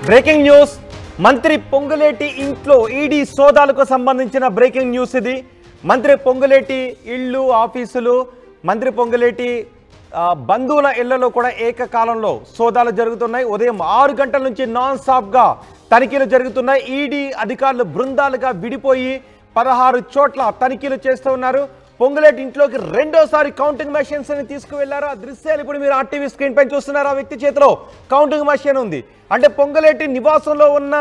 Breaking news మంత్రి పొంగులేటి ఇంట్లో ED సోదాలకు సంబంధించిన బ్రేకింగ్ న్యూస్ ఇది. మంత్రి పొంగులేటి ఇళ్ళు ఆఫీసులు మంత్రి పొంగులేటి బంధువుల ఇళ్లలో కూడా ఏకకాలంలో సోదాలు జరుగుతున్నాయి. ఉదయం 6 గంటల నుంచి నాన్ స్టాప్ గా తనిఖీలు జరుగుతున్నాయి. ఈడీ అధికారులు బృందాలుగా విడిపోయి 16 చోట్ల తనిఖీలు చేస్తూ ఉన్నారు. పొంగులేటి ఇంట్లోకి రెండోసారి కౌంటింగ్ మెషిన్స్ ని తీసుకువెళ్లారు. ఆ దృశ్యాలు ఇప్పుడు మీరు ఆర్టీవీ స్క్రీన్ పై చూస్తున్నారు. ఆ వ్యక్తి చేతిలో కౌంటింగ్ మెషిన్ ఉంది. అంటే పొంగులేటి నివాసంలో ఉన్న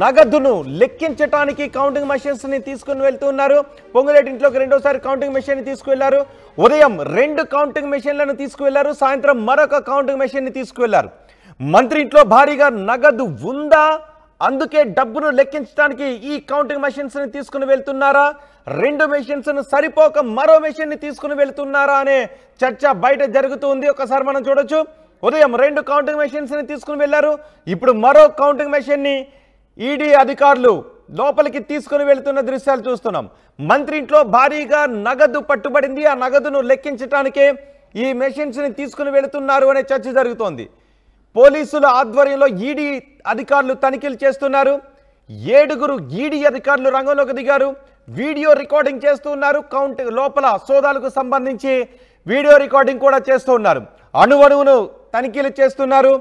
నగదును లెక్కించడానికి కౌంటింగ్ మెషిన్స్ ని తీసుకుని వెళ్తున్నారు. పొంగులేటి ఇంట్లోకి రెండోసారి కౌంటింగ్ మెషిన్ ని తీసుకువెళ్లారు. ఉదయం 2 కౌంటింగ్ మెషిన్లను తీసుకువెళ్లారు. సాయంత్రం మరొక కౌంటింగ్ మెషిన్ ని తీసుకువెళ్లారు. మంత్రి ఇంట్లో భారీగా నగదు ఉందా, అందుకే డబ్బును లెక్కించడానికి ఈ కౌంటింగ్ మెషిన్స్ ని తీసుకుని వెళ్తున్నారా, 2 మెషిన్స్ సరిపోక మరో మెషిన్ ని తీసుకుని వెళ్తున్నారా అనే చర్చ బయట జరుగుతుంది. ఒకసారి మనం చూడొచ్చు. ఉదయం 2 కౌంటింగ్ మెషిన్స్ ని తీసుకుని వెళ్లారు. ఇప్పుడు మరో కౌంటింగ్ మెషిన్ ని ఈడీ అధికారులు లోపలికి తీసుకుని వెళ్తున్న దృశ్యాలు చూస్తున్నాం. మంత్రి ఇంట్లో భారీగా నగదు పట్టుబడింది. ఆ నగదును లెక్కించడానికే ఈ మెషిన్స్ ని తీసుకుని వెళుతున్నారు అనే చర్చ జరుగుతోంది. పోలీసుల ఆధ్వర్యంలో ఈడీ అధికారులు తనిఖీలు చేస్తున్నారు. 7 ఈడీ అధికారులు రంగంలోకి దిగారు. వీడియో రికార్డింగ్ చేస్తూ ఉన్నారు. లోపల సోదాలకు సంబంధించి వీడియో రికార్డింగ్ కూడా చేస్తూ ఉన్నారు. అణువణువును తనిఖీలు చేస్తున్నారు.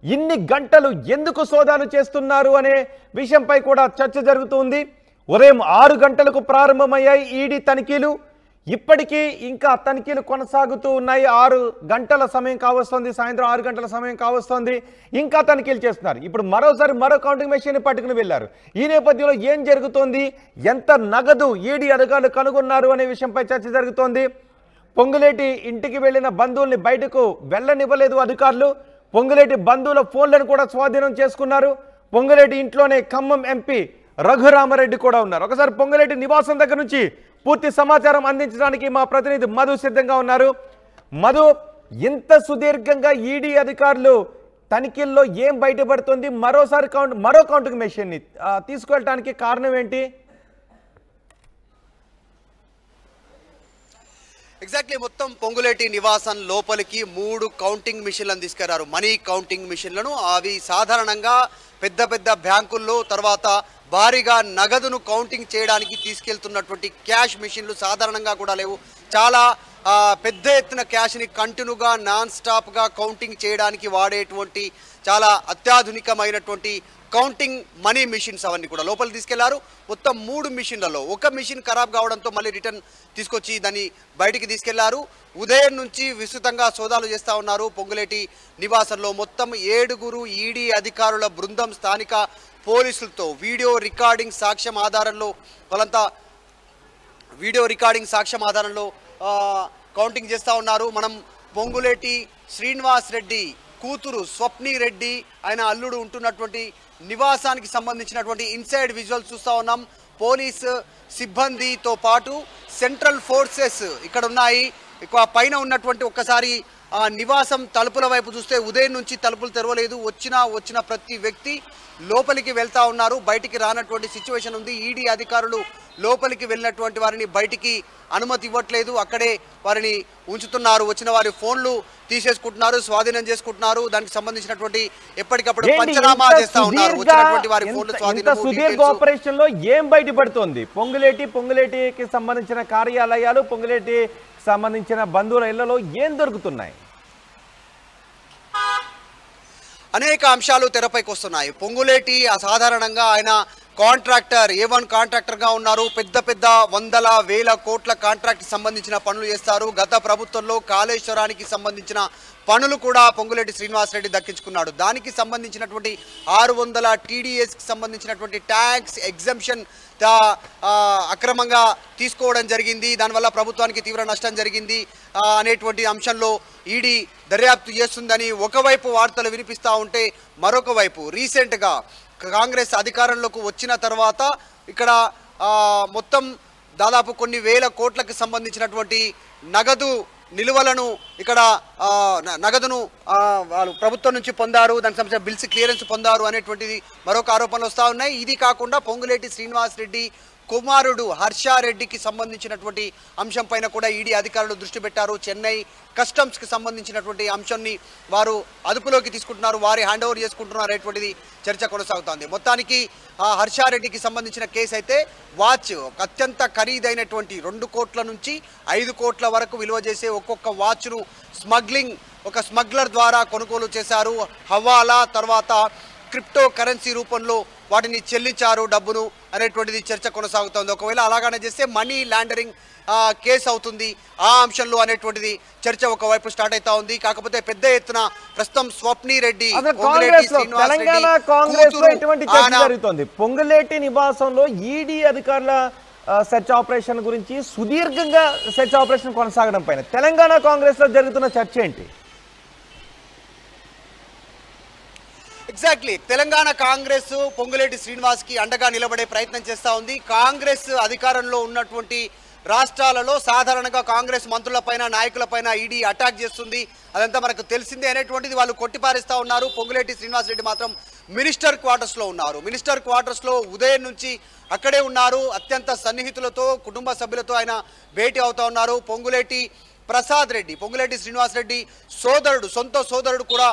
ఇన్ని గంటలు ఎందుకు సోదాలు చేస్తున్నారు అనే విషయంపై కూడా చర్చ జరుగుతుంది. ఉదయం 6 గంటలకు ప్రారంభమయ్యాయి ఈడీ తనిఖీలు. ఇప్పటికీ ఇంకా తనిఖీలు కొనసాగుతూ ఉన్నాయి. 6 గంటల సమయం కావస్తోంది. సాయంత్రం 6 గంటల సమయం కావస్తోంది. ఇంకా తనిఖీలు చేస్తున్నారు. ఇప్పుడు మరోసారి మరో కౌంటింగ్ మెషిన్ పట్టుకుని వెళ్లారు. ఈ నేపథ్యంలో ఏం జరుగుతోంది, ఎంత నగదు ఈడీ అధికారులు కనుగొన్నారు అనే విషయంపై చర్చ జరుగుతోంది. పొంగులేటి ఇంటికి వెళ్లిన బంధువుల్ని బయటకు వెళ్లనివ్వలేదు అధికారులు. పొంగులేటి బంధువుల ఫోన్లను కూడా స్వాధీనం చేసుకున్నారు. పొంగులేటి ఇంట్లోనే ఖమ్మం ఎంపీ రఘురామరెడ్డి కూడా ఉన్నారు. ఒకసారి పొంగులేటి నివాసం దగ్గర నుంచి పూర్తి సమాచారం అందించడానికి మా ప్రతినిధి మధు సిద్ధంగా ఉన్నారు. మధు, ఇంత సుదీర్ఘంగా ఈడీ అధికారులు తనిఖీల్లో ఏం బయటపడుతుంది? మరో కౌంటింగ్ మెషిన్ ని తీసుకువెళ్ళడానికి కారణం ఏంటి? ఎగ్జాక్ట్లీ మొత్తం పొంగులేటి నివాసం లోపలికి 3 కౌంటింగ్ మిషన్లను తీసుకురారు. మనీ కౌంటింగ్ మిషన్లను. అవి సాధారణంగా పెద్ద పెద్ద బ్యాంకుల్లో తర్వాత భారీగా నగదును కౌంటింగ్ చేయడానికి తీసుకెళ్తున్నటువంటి క్యాష్ మిషన్లు సాధారణంగా కూడా లేవు. చాలా పెద్ద ఎత్తున క్యాష్ని కంటిన్యూగా నాన్ స్టాప్గా కౌంటింగ్ చేయడానికి వాడేటువంటి చాలా అత్యాధునికమైనటువంటి కౌంటింగ్ మనీ మిషన్స్ అవన్నీ కూడా లోపలికి తీసుకెళ్లారు. మొత్తం 3 మిషన్లలో ఒక మిషన్ ఖరాబ్ కావడంతో మళ్ళీ రిటర్న్ తీసుకొచ్చి దాన్ని బయటికి తీసుకెళ్లారు. ఉదయం నుంచి విస్తృతంగా సోదాలు చేస్తూ ఉన్నారు. పొంగులేటి నివాసంలో మొత్తం 7 ఈడీ అధికారుల బృందం స్థానిక పోలీసులతో వీడియో రికార్డింగ్ సాక్ష్యం ఆధారంలో కౌంటింగ్ చేస్తూ ఉన్నారు. మనం పొంగులేటి శ్రీనివాస్ రెడ్డి కూతురు స్వప్ని రెడ్డి ఆయన అల్లుడు ఉంటున్నటువంటి నివాసానికి సంబంధించినటువంటి ఇన్సైడ్ విజువల్స్ చూస్తూ ఉన్నాం. పోలీసు సిబ్బందితో పాటు సెంట్రల్ ఫోర్సెస్ ఇక్కడ ఉన్నాయి. పైన ఉన్నటువంటి ఒక్కసారి నివాసం తలుపుల వైపు చూస్తే ఉదయం నుంచి తలుపులు తెరవలేదు. వచ్చిన ప్రతి వ్యక్తి లోపలికి వెళ్తా ఉన్నారు. బయటికి రానటువంటి సిచ్యువేషన్ ఉంది. ఈడీ అధికారులు లోపలికి వెళ్ళినటువంటి వారిని బయటికి అనుమతి ఇవ్వట్లేదు. అక్కడే వారిని ఉంచుతున్నారు. వచ్చిన వారి ఫోన్లు తీసేసుకుంటున్నారు, స్వాధీనం చేసుకుంటున్నారు. దానికి సంబంధించినటువంటి ఎప్పటికప్పుడు పంచనామా చేస్తా ఉన్నారు. వచ్చినటువంటి వారి ఫోన్లు స్వాధీనం. సుదీర్ఘ ఆపరేషన్ లో ఏం బయటపడుతోంది? పొంగులేటికి సంబంధించిన కార్యాలయాలు, పొంగులేటి సంబంధించిన బంధువుల ఇళ్లలో ఏం దొరుకుతున్నాయి? అనేక అంశాలు తెరపైకి వస్తున్నాయి. పొంగులేటి అసాధారణంగా ఆయన కాంట్రాక్టర్, A1 కాంట్రాక్టర్గా ఉన్నారు. పెద్ద పెద్ద వందల వేల కోట్ల కాంట్రాక్ట్ సంబంధించిన పనులు చేస్తారు. గత ప్రభుత్వంలో కాళేశ్వరానికి సంబంధించిన పనులు కూడా పొంగులేటి శ్రీనివాసరెడ్డి దక్కించుకున్నాడు. దానికి సంబంధించినటువంటి 600 TDSకి సంబంధించినటువంటి ట్యాక్స్ ఎగ్జంప్షన్ అక్రమంగా తీసుకోవడం జరిగింది. దానివల్ల ప్రభుత్వానికి తీవ్ర నష్టం జరిగింది అనేటువంటి అంశంలో ఈడీ దర్యాప్తు చేస్తుందని ఒకవైపు వార్తలు వినిపిస్తూ ఉంటే, మరొక వైపు రీసెంట్గా కాంగ్రెస్ అధికారంలోకి వచ్చిన తర్వాత ఇక్కడ మొత్తం దాదాపు కొన్ని వేల కోట్లకు సంబంధించినటువంటి నగదు నిలువలను ఇక్కడ నగదును వాళ్ళు ప్రభుత్వం నుంచి పొందారు. దానికి సంబంధించిన బిల్స్ క్లియరెన్స్ పొందారు అనేటువంటిది మరొక ఆరోపణలు వస్తూ ఉన్నాయి. ఇది కాకుండా పొంగులేటి శ్రీనివాస్ రెడ్డి కుమారుడు హర్షారెడ్డికి సంబంధించినటువంటి అంశం పైన కూడా ఈడీ అధికారులు దృష్టి పెట్టారు. చెన్నై కస్టమ్స్కి సంబంధించినటువంటి అంశాన్ని వారు అదుపులోకి తీసుకుంటున్నారు, వారి హ్యాండ్ ఓవర్ చేసుకుంటున్నారు అనేటువంటిది చర్చ కొనసాగుతోంది. మొత్తానికి హర్షారెడ్డికి సంబంధించిన కేసు అయితే వాచ్ అత్యంత ఖరీదైనటువంటి 2 కోట్ల నుంచి 5 కోట్ల వరకు విలువ చేసే ఒక్కొక్క వాచ్ను ఒక స్మగ్లర్ ద్వారా కొనుగోలు చేశారు. హవాలా తర్వాత క్రిప్టో కరెన్సీ రూపంలో వాటిని చెల్లించారు డబ్బును అనేటువంటిది చర్చ కొనసాగుతోంది. ఒకవేళ అలాగనే చేస్తే మనీ లాండరింగ్ కేసు అవుతుంది ఆ అంశంలో అనేటువంటిది చర్చ ఒకవైపు స్టార్ట్ అవుతా ఉంది. కాకపోతే పెద్ద ఎత్తున ప్రస్తుతం స్వప్ని రెడ్డి తెలంగాణ కాంగ్రెస్ లో ఎటువంటి చర్చ జరుగుతోంది? పొంగులేటి నివాసంలో ఈడీ అధికారుల సెర్చ్ ఆపరేషన్ గురించి సుదీర్ఘంగా సెర్చ్ ఆపరేషన్ కొనసాగడం పైన తెలంగాణ కాంగ్రెస్ లో జరుగుతున్న చర్చ ఏంటి? ఎగ్జాక్ట్లీ తెలంగాణ కాంగ్రెస్ పొంగులేటి శ్రీనివాస్కి అండగా నిలబడే ప్రయత్నం చేస్తూ ఉంది. కాంగ్రెస్ అధికారంలో ఉన్నటువంటి రాష్ట్రాలలో సాధారణంగా కాంగ్రెస్ మంత్రులపైన నాయకులపైన ఈడీ అటాక్ చేస్తుంది, అదంతా మనకు తెలిసిందే అనేటువంటిది వాళ్ళు కొట్టిపారేస్తూ ఉన్నారు. పొంగులేటి శ్రీనివాస్ రెడ్డి మాత్రం మినిస్టర్ క్వార్టర్స్లో ఉన్నారు. మినిస్టర్ క్వార్టర్స్లో ఉదయం నుంచి అక్కడే ఉన్నారు. అత్యంత సన్నిహితులతో కుటుంబ సభ్యులతో ఆయన భేటీ అవుతూ ఉన్నారు. పొంగులేటి శ్రీనివాస్ రెడ్డి సొంత సోదరుడు కూడా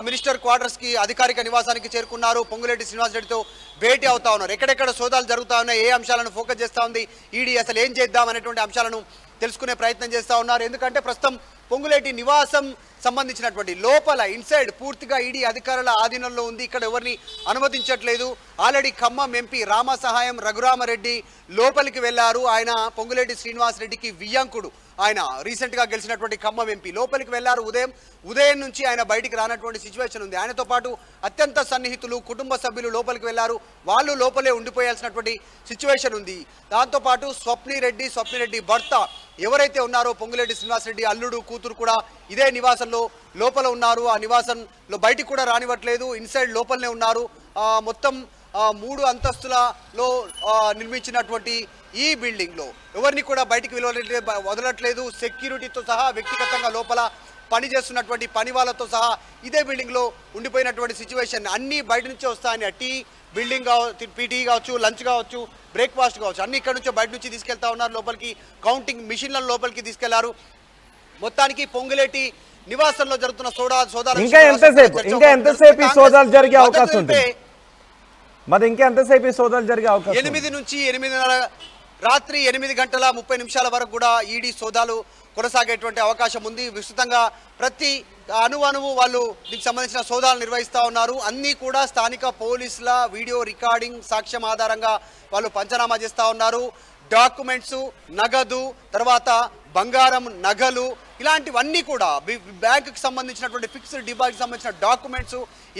మినిస్టర్ క్వార్టర్స్కి అధికారిక నివాసానికి చేరుకున్నారు. పొంగులేటి శ్రీనివాస్ రెడ్డితో భేటీ అవుతా ఉన్నారు. ఎక్కడెక్కడ సోదాలు జరుగుతూ ఉన్నాయి, ఏ అంశాలను ఫోకస్ చేస్తూ ఉంది ఈడీ, అసలు ఏం చేద్దాం అనేటువంటి అంశాలను తెలుసుకునే ప్రయత్నం చేస్తూ ఉన్నారు. ఎందుకంటే ప్రస్తుతం పొంగులేటి నివాసం సంబంధించినటువంటి లోపల ఇన్సైడ్ పూర్తిగా ఈడీ అధికారుల ఆధీనంలో ఉంది. ఇక్కడ ఎవరిని అనుమతించట్లేదు. ఆల్రెడీ ఖమ్మం ఎంపీ రామసహాయం రఘురామరెడ్డి లోపలికి వెళ్లారు. ఆయన పొంగులేటి శ్రీనివాస్ రెడ్డికి వియ్యంకుడు. ఆయన రీసెంట్గా గెలిచినటువంటి ఖమ్మం ఎంపీ లోపలికి వెళ్లారు. ఉదయం నుంచి ఆయన బయటికి రానటువంటి సిచ్యువేషన్ ఉంది. ఆయనతో పాటు అత్యంత సన్నిహితులు కుటుంబ సభ్యులు లోపలికి వెళ్లారు. వాళ్ళు లోపలే ఉండిపోయాల్సినటువంటి సిచ్యువేషన్ ఉంది. దాంతోపాటు స్వప్ని రెడ్డి భర్త ఎవరైతే ఉన్నారో పొంగులేటి శ్రీనివాస్ రెడ్డి అల్లుడు కూతురు కూడా ఇదే నివాసంలో లోపల ఉన్నారు. ఆ నివాసంలో బయటికి కూడా రానివ్వట్లేదు. ఇన్సైడ్ లోపలనే ఉన్నారు. మొత్తం 3 అంతస్తులలో నిర్మించినటువంటి ఈ బిల్డింగ్లో ఎవరిని కూడా బయటికి వదలట్లేదు. సెక్యూరిటీతో సహా వ్యక్తిగతంగా లోపల పనిచేస్తున్నటువంటి పని వాళ్ళతో సహా ఇదే బిల్డింగ్లో ఉండిపోయినటువంటి సిచ్యువేషన్. అన్నీ బయట నుంచే వస్తాయని టీ బిల్డింగ్ కావచ్చు, టీ కావచ్చు, లంచ్ కావచ్చు, బ్రేక్ఫాస్ట్ కావచ్చు, అన్ని ఇక్కడ నుంచో బయట నుంచి తీసుకెళ్తా ఉన్నారు. లోపలికి కౌంటింగ్ మిషన్లను లోపలికి తీసుకెళ్లారు. మొత్తానికి పొంగులేటి నివాసంలో జరుగుతున్న సోదాలు ఇంకా ఎంతసేపు ఈ సోదాలు జరిగే అవకాశం ఉంది? మరి ఇంకా ఎంతసేపు ఈ సోదాలు జరిగే అవకాశం? 8 నుంచి 8:30 రాత్రి 8 గంటల 30 నిమిషాల వరకు కూడా ఈడీ సోదాలు కొనసాగేటువంటి అవకాశం ఉంది. విస్తృతంగా ప్రతి అణువు వాళ్ళు దీనికి సంబంధించిన సోదాలు నిర్వహిస్తూ ఉన్నారు. అన్నీ కూడా స్థానిక పోలీసుల వీడియో రికార్డింగ్ సాక్ష్యం ఆధారంగా వాళ్ళు పంచనామా చేస్తూ ఉన్నారు. డాక్యుమెంట్స్, నగదు, తర్వాత బంగారం, నగలు, ఇలాంటివన్నీ కూడా బ్యాంకుకి సంబంధించినటువంటి ఫిక్స్డ్ డిపాజిట్ సంబంధించిన డాక్యుమెంట్స్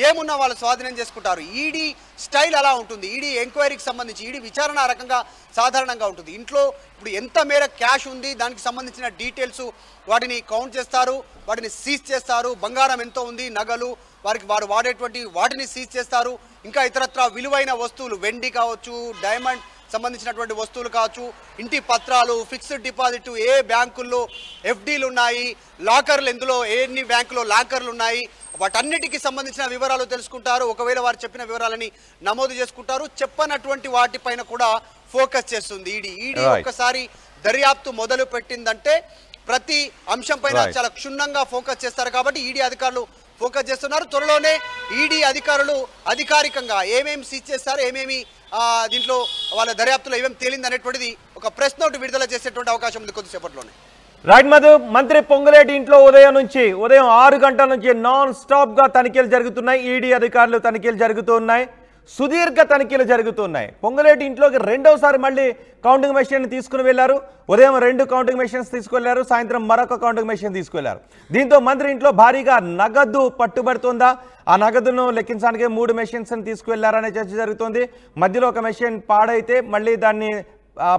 ఏమున్నా వాళ్ళు స్వాధీనం చేసుకుంటారు. ఈడీ స్టైల్ అలా ఉంటుంది. ఈడీ ఎంక్వైరీకి సంబంధించి ఈడీ విచారణ ఆ రకంగా సాధారణంగా ఉంటుంది. ఇంట్లో ఇప్పుడు ఎంత మేర క్యాష్ ఉంది దానికి సంబంధించిన డీటెయిల్స్ వాటిని కౌంట్ చేస్తారు, వాటిని సీజ్ చేస్తారు. బంగారం ఎంతో ఉంది, నగలు, వారు వాడేటువంటి వాటిని సీజ్ చేస్తారు. ఇంకా ఇతరత్ర విలువైన వస్తువులు, వెండి కావచ్చు, డైమండ్ సంబంధించినటువంటి వస్తువులు కావచ్చు, ఇంటి పత్రాలు, ఫిక్స్డ్ డిపాజిట్, ఏ బ్యాంకుల్లో ఎఫ్డీలు ఉన్నాయి, లాకర్లు ఎందులో ఎన్ని బ్యాంకులో లాకర్లు ఉన్నాయి, వాటన్నిటికీ సంబంధించిన వివరాలు తెలుసుకుంటారు. ఒకవేళ వారు చెప్పిన వివరాలని నమోదు చేసుకుంటారు. చెప్పనటువంటి వాటిపైన కూడా ఫోకస్ చేస్తుంది ఈడీ. ఒక్కసారి దర్యాప్తు మొదలు పెట్టిందంటే ప్రతి అంశం పైన చాలా క్షుణ్ణంగా ఫోకస్ చేస్తారు. కాబట్టి ఈడీ అధికారులు ఫోకస్ చేస్తున్నారు. త్వరలోనే ఈడీ అధికారులు అధికారికంగా ఏమేమి సీజ్ చేస్తారు, ఏమేమి దీంట్లో వాళ్ళ దర్యాప్తులో ఏమేమి తేలింది అనేటువంటిది ఒక ప్రెస్ నోట్ విడుదల చేసేటువంటి అవకాశం ఉంది కొద్దిసేపట్లోనే. రైట్ మధు, మంత్రి పొంగులేటి ఇంట్లో ఉదయం 6 గంటల నుంచి నాన్ స్టాప్ గా తనిఖీలు జరుగుతున్నాయి. ఈడీ అధికారులు తనిఖీలు జరుగుతున్నాయి, సుదీర్ఘ తనిఖీలు జరుగుతున్నాయి. పొంగులేటి ఇంట్లోకి రెండోసారి మళ్ళీ కౌంటింగ్ మెషిన్ తీసుకుని వెళ్లారు. ఉదయం 2 కౌంటింగ్ మెషిన్స్ తీసుకెళ్లారు, సాయంత్రం మరొక కౌంటింగ్ మెషిన్ తీసుకెళ్లారు. దీంతో మంత్రి ఇంట్లో భారీగా నగదు పట్టుబడుతుందా, ఆ నగదును లెక్కించడానికి 3 మెషిన్స్ తీసుకువెళ్లారనే చర్చ జరుగుతుంది. మధ్యలో ఒక మెషిన్ పాడైతే మళ్ళీ దాన్ని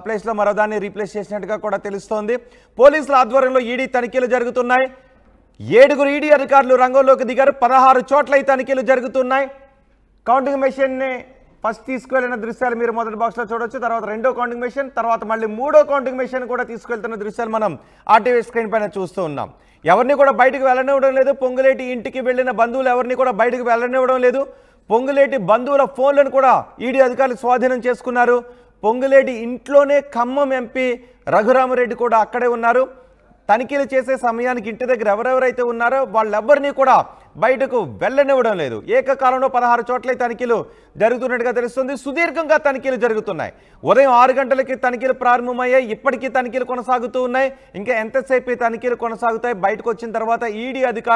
ప్లేస్లో మరో దాన్ని రీప్లేస్ చేసినట్టుగా కూడా తెలుస్తోంది. పోలీసుల ఆధ్వర్యంలో ఈడీ తనిఖీలు జరుగుతున్నాయి. 7 ఈడీ అధికారులు రంగంలోకి దిగారు. 16 చోట్ల ఈ తనిఖీలు జరుగుతున్నాయి. కౌంటింగ్ మెషిన్ని ఫస్ట్ తీసుకువెళ్ళిన దృశ్యాలు మీరు మొదటి బాక్స్లో చూడొచ్చు. తర్వాత 2వ కౌంటింగ్ మెషిన్, తర్వాత మళ్ళీ 3వ కౌంటింగ్ మెషిన్ కూడా తీసుకెళ్తున్న దృశ్యాలు మనం ఆర్టీవీ స్క్రీన్ పైన చూస్తూ ఉన్నాం. ఎవరిని కూడా బయటకు వెళ్ళనివ్వడం లేదు. పొంగులేటి ఇంటికి వెళ్ళిన బంధువులు ఎవరిని కూడా బయటకు వెళ్ళనివ్వడం లేదు. పొంగులేటి బంధువుల ఫోన్లను కూడా ఈడీ అధికారులు స్వాధీనం చేసుకున్నారు. పొంగులేటి ఇంట్లోనే ఖమ్మం ఎంపీ రఘురామరెడ్డి కూడా అక్కడే ఉన్నారు. తనిఖీలు చేసే సమయానికి ఇంటి దగ్గర ఎవరెవరైతే ఉన్నారో వాళ్ళెవ్వరినీ కూడా బయటకు వెళ్ళనివ్వడం లేదు. ఏకకాలంలో 16 చోట్ల తనిఖీలు జరుగుతున్నట్టుగా తెలుస్తుంది. సుదీర్ఘంగా తనిఖీలు జరుగుతున్నాయి. ఉదయం 6 గంటలకి తనిఖీలు ప్రారంభమయ్యాయి. ఇప్పటికీ తనిఖీలు కొనసాగుతూ ఉన్నాయి. ఇంకా ఎంతసేపు ఈ తనిఖీలు కొనసాగుతాయి? బయటకు వచ్చిన తర్వాత ఈడీ అధికారులు